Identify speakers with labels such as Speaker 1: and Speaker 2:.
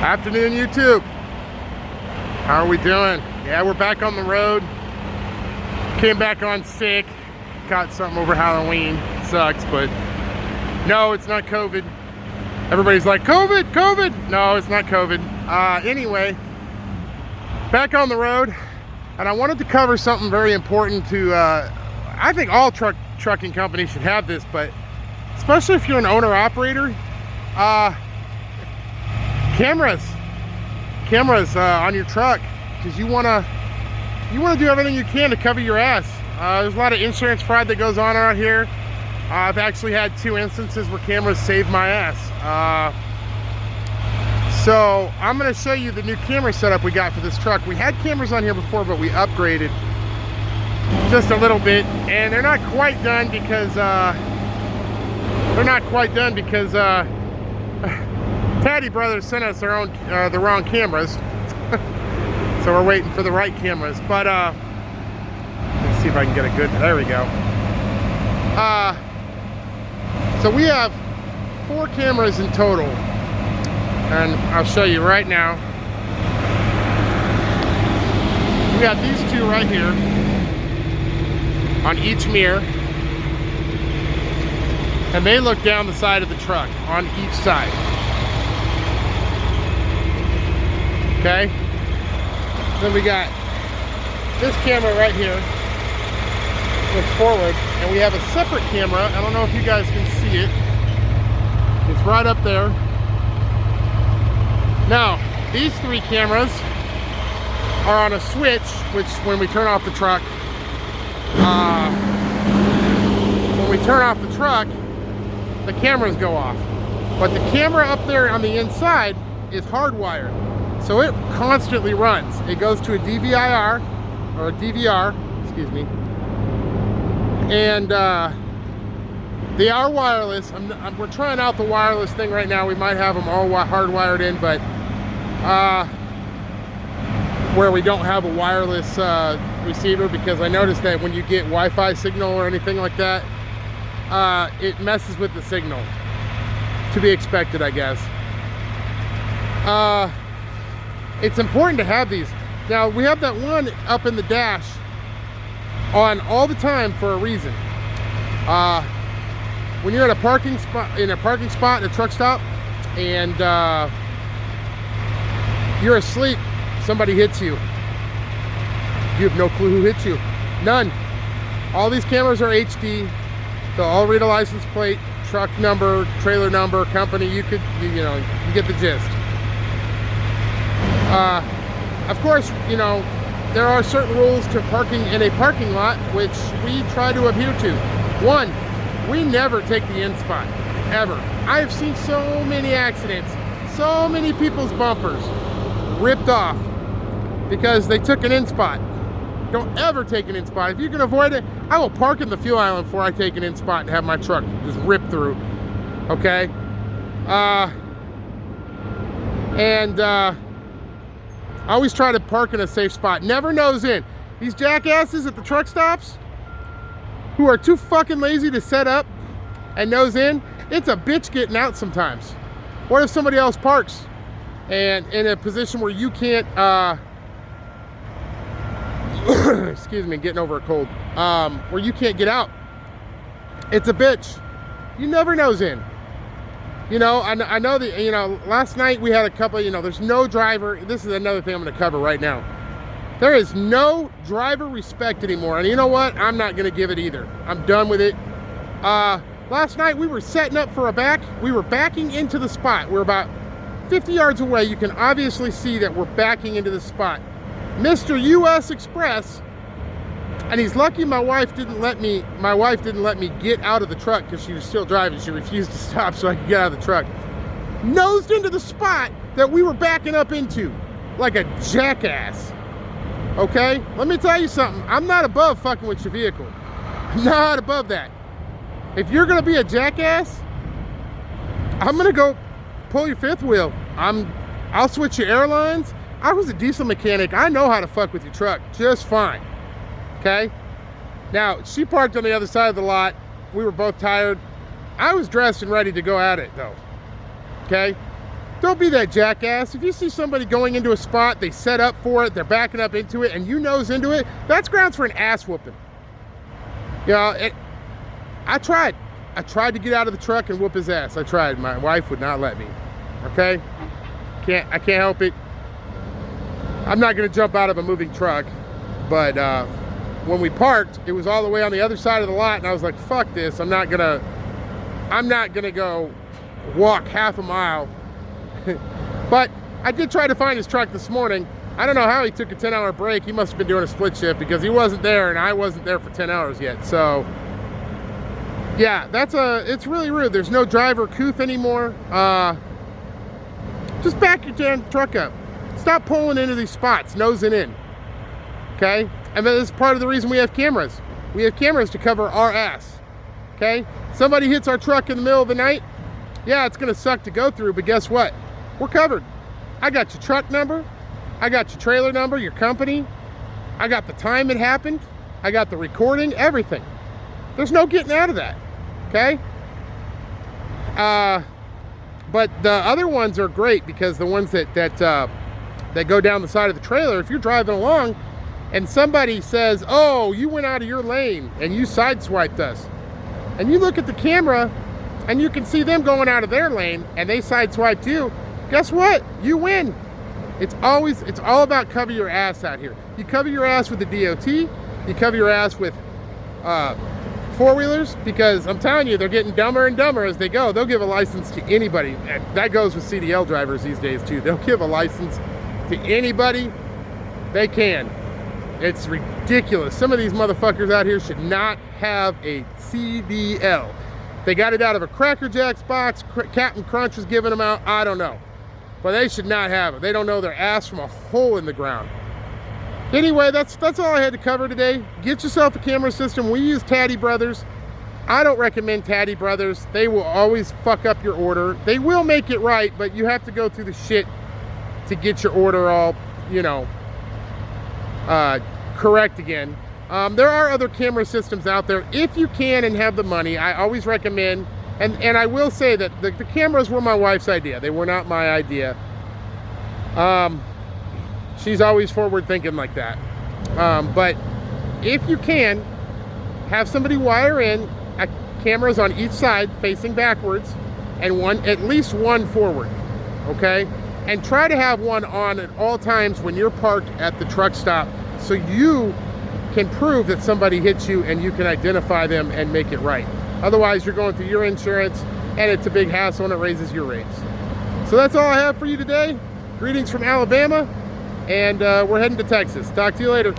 Speaker 1: Afternoon, YouTube. How are we doing? Yeah, we're back on the road. Came back on sick. Caught something over Halloween. Sucks, but no, it's not COVID. Everybody's like, COVID, COVID. No, it's not COVID. Anyway, back on the road, and I wanted to cover something very important to, I think all trucking companies should have this, but especially if you're an owner-operator, cameras on your truck, because you want to do everything you can to cover your ass. There's a lot of insurance fraud that goes on out here. I've actually had 2 instances where cameras saved my ass. So I'm going to show you the new camera setup we got for this truck. We had cameras on here before, but we upgraded just a little bit, and they're not quite done because Patty Brothers sent us their own the wrong cameras. So we're waiting for the right cameras, but let's see if I can get a good, there we go. So we have 4 cameras in total, and I'll show you right now. We got these 2 right here on each mirror, and they look down the side of the truck on each side. Okay, then we got this camera right here, looks forward, and we have a separate camera. I don't know if you guys can see it. It's right up there. Now, these 3 cameras are on a switch, which when we turn off the truck, the cameras go off. But the camera up there on the inside is hardwired. So it constantly runs. It goes to a DVR, excuse me. And they are wireless. We're trying out the wireless thing right now. We might have them all hardwired in, but where we don't have a wireless receiver, because I noticed that when you get Wi-Fi signal or anything like that, it messes with the signal. To be expected, I guess. It's important to have these. Now, we have that one up in the dash on all the time for a reason. When you're at a parking spot, in a truck stop, and you're asleep, somebody hits you. You have no clue who hit you. None. All these cameras are HD. They'll all read a license plate, truck number, trailer number, company. You get the gist. Of course, there are certain rules to parking in a parking lot, which we try to adhere to. 1, we never take the in spot, ever. I've seen so many accidents, so many people's bumpers ripped off because they took an in spot. Don't ever take an in spot. If you can avoid it, I will park in the fuel island before I take an in spot and have my truck just rip through. Okay? I always try to park in a safe spot. Never nose in. These jackasses at the truck stops who are too fucking lazy to set up and nose in, it's a bitch getting out sometimes. What if somebody else parks and in a position where you can't, excuse me, getting over a cold, where you can't get out? It's a bitch. You never nose in. I know that, last night we had a couple, there's no driver. This is another thing I'm going to cover right now. There is no driver respect anymore. And you know what? I'm not going to give it either. I'm done with it. Last night we were setting up for we were backing into the spot. We're about 50 yards away. You can obviously see that we're backing into the spot. Mr. US Express, and he's lucky my wife didn't let me get out of the truck because she was still driving. She refused to stop so I could get out of the truck. Nosed into the spot that we were backing up into like a jackass. Okay? Let me tell you something. I'm not above fucking with your vehicle. I'm not above that. If you're gonna be a jackass, I'm gonna go pull your 5th wheel. I'll switch your airlines. I was a diesel mechanic. I know how to fuck with your truck just fine. Okay? Now, she parked on the other side of the lot. We were both tired. I was dressed and ready to go at it, though. Okay? Don't be that jackass. If you see somebody going into a spot, they set up for it, they're backing up into it, and you nose into it, that's grounds for an ass whooping. You know, I tried to get out of the truck and whoop his ass. I tried. My wife would not let me. Okay? I can't help it. I'm not going to jump out of a moving truck, but when we parked, it was all the way on the other side of the lot, and I was like, fuck this. I'm not gonna go walk half a mile. But I did try to find his truck this morning. I don't know how he took a 10-hour break. He must have been doing a split shift because he wasn't there and I wasn't there for 10 hours yet. So yeah, it's really rude. There's no driver couth anymore. Just back your damn truck up. Stop pulling into these spots, nosing in. Okay? And that is part of the reason we have cameras. We have cameras to cover our ass. Okay? Somebody hits our truck in the middle of the night. Yeah, it's gonna suck to go through, but guess what? We're covered. I got your truck number. I got your trailer number, your company. I got the time it happened. I got the recording, everything. There's no getting out of that. Okay? But the other ones are great because the ones that go down the side of the trailer, if you're driving along and somebody says, oh, you went out of your lane and you sideswiped us, and you look at the camera and you can see them going out of their lane and they sideswiped you, guess what? You win. It's all about cover your ass out here. You cover your ass with the DOT, you cover your ass with four-wheelers, because I'm telling you, they're getting dumber and dumber as they go. They'll give a license to anybody. And that goes with CDL drivers these days too. They'll give a license to anybody they can. It's ridiculous. Some of these motherfuckers out here should not have a CDL. They got it out of a Cracker Jacks box. Captain Crunch was giving them out. I don't know. But they should not have it. They don't know their ass from a hole in the ground. Anyway, that's all I had to cover today. Get yourself a camera system. We use Taddy Brothers. I don't recommend Taddy Brothers. They will always fuck up your order. They will make it right, but you have to go through the shit to get your order all, you know, correct again. There are other camera systems out there. If you can and have the money, I always recommend, and I will say that the cameras were my wife's idea. They were not my idea. She's always forward thinking like that. But if you can, have somebody wire in cameras on each side facing backwards and at least one forward, okay? And try to have one on at all times when you're parked at the truck stop so you can prove that somebody hit you and you can identify them and make it right. Otherwise, you're going through your insurance and it's a big hassle and it raises your rates. So that's all I have for you today. Greetings from Alabama, and we're heading to Texas. Talk to you later.